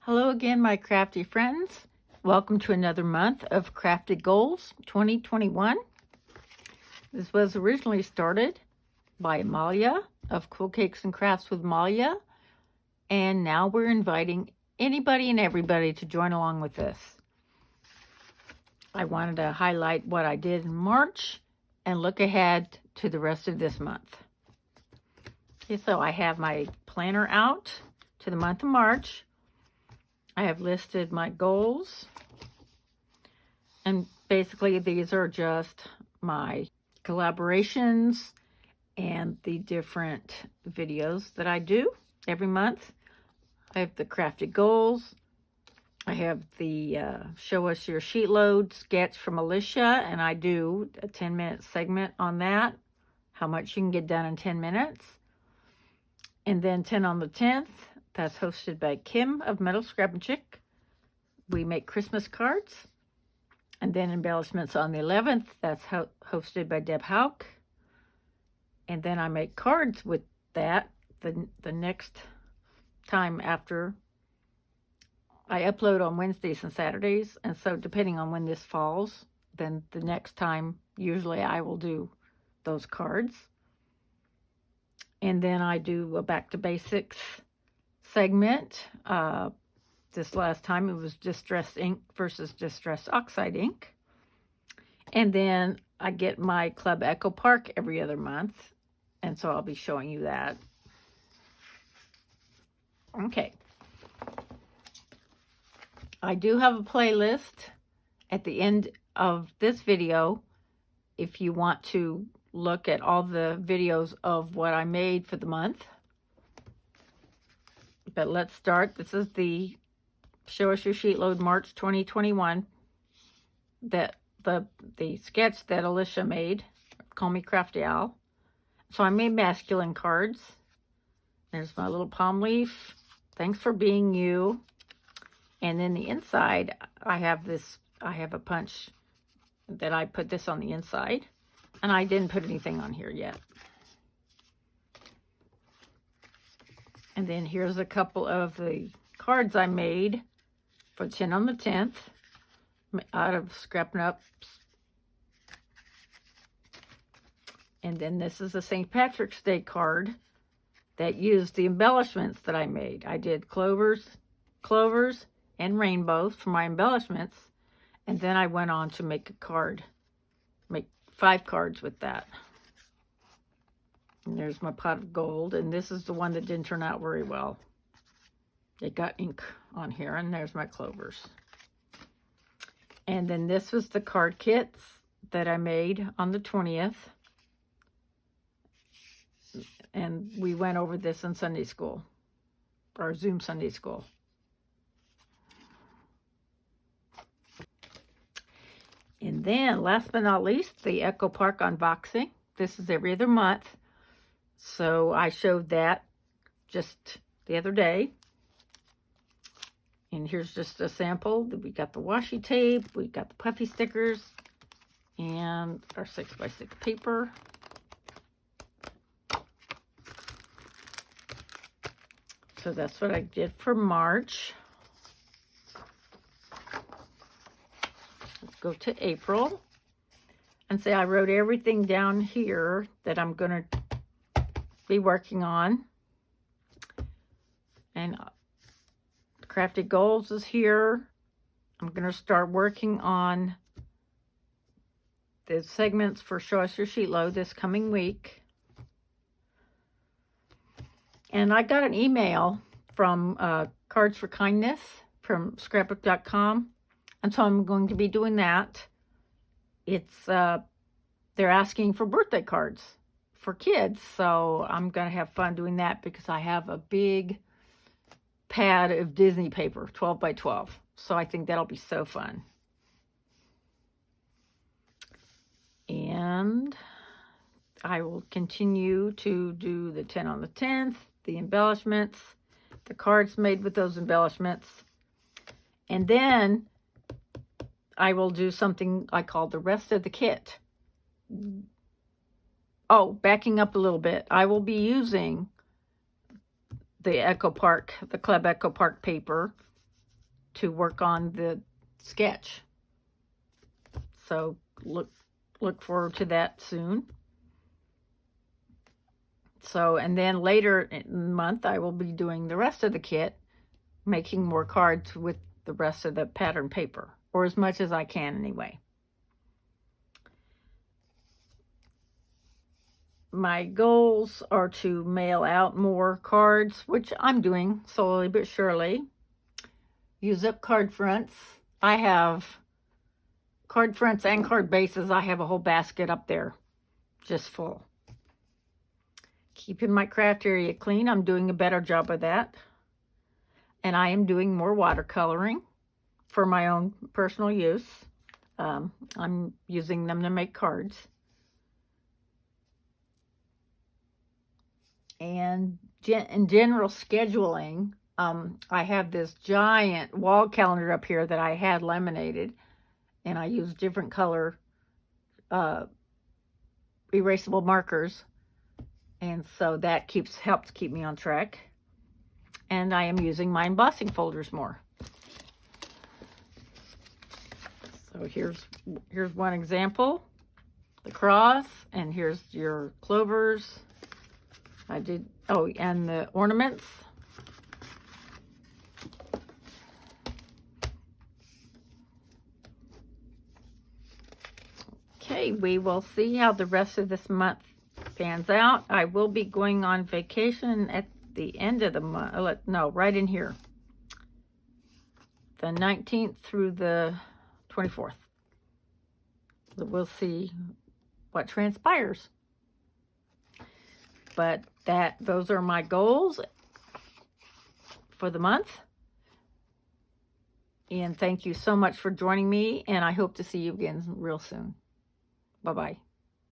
Hello again, my crafty friends. Welcome to another month of Crafty Goals 2021. This was originally started by Amalia of Cool Cakes and Crafts with Amalia, and now we're inviting anybody and everybody to join along with this. I wanted to highlight what I did in March and look ahead to the rest of this month. Okay, so I have my planner out to the month of March. I have listed my goals, and basically these are just my collaborations and the different videos that I do every month. I have the crafty goals. I have the show us your sheetload sketch from Alicia, and I do a 10-minute segment on that, how much you can get done in 10 minutes. And then 10 on the 10th, that's hosted by Kim of Metal Scrap and Chick. We make Christmas cards. And then embellishments on the 11th, that's hosted by Deb Hauk. And then I make cards with that the next time after. I upload on Wednesdays and Saturdays, and so depending on when this falls, then the next time usually I will do those cards. And then I do a back to basics segment. This last time it was distressed ink versus distressed oxide ink. And then I get my Club Echo Park every other month, and so I'll be showing you that. Okay. I do have a playlist at the end of this video if you want to look at all the videos of what I made for the month. But let's start. This is the Show Us Your Sheetload March 2021. That the sketch that Alicia made. Call me Crafty Al. So I made masculine cards. There's my little palm leaf. Thanks for being you. And then the inside, I have a punch that I put this on the inside. And I didn't put anything on here yet. And then here's a couple of the cards I made for 10 on the 10th out of Scrapping Ups. And then this is a St. Patrick's Day card that used the embellishments that I made. I did clovers, and rainbows for my embellishments. And then I went on to make a card, make 5 cards with that. And there's my pot of gold. And this is the one that didn't turn out very well. It got ink on here. And there's my clovers. And then this was the card kits that I made on the 20th. And we went over this in Sunday school, or Zoom Sunday school. And then, last but not least, the Echo Park unboxing. This is every other month. So I showed that just the other day. And here's just a sample. We got the washi tape, we got the puffy stickers, and our 6x6 paper. So that's what I did for March. Let's go to April. And say I wrote everything down here that I'm going to be working on. And Crafty Goals is here. I'm going to start working on the segments for Show Us Your Sheetload this coming week. And I got an email from Cards for Kindness from scrapbook.com. And so I'm going to be doing that. It's, they're asking for birthday cards for kids. So I'm going to have fun doing that because I have a big pad of Disney paper, 12 by 12. So I think that'll be so fun. And I will continue to do the 10 on the 10th, the embellishments, the cards made with those embellishments. And then I will do something I call the rest of the kit. Oh, backing up a little bit. I will be using the Echo Park, the Club Echo Park paper to work on the sketch. So look forward to that soon. So, and then later in the month, I will be doing the rest of the kit, making more cards with the rest of the pattern paper, or as much as I can anyway. My goals are to mail out more cards, which I'm doing slowly but surely. Use up card fronts. I have card fronts and card bases. I have a whole basket up there just full. Keeping my craft area clean. I'm doing a better job of that. And I am doing more watercoloring for my own personal use. I'm using them to make cards. And in general scheduling, I have this giant wall calendar up here that I had laminated. And I use different color erasable markers. And so that helps keep me on track. And I am using my embossing folders more. So here's one example. The cross, and here's your clovers. And the ornaments. Okay, we will see how the rest of this month pans out. I will be going on vacation at the end of the month. No, right in here. The 19th through the 24th. We'll see what transpires. But those are my goals for the month. And thank you so much for joining me, and I hope to see you again real soon. Bye-bye.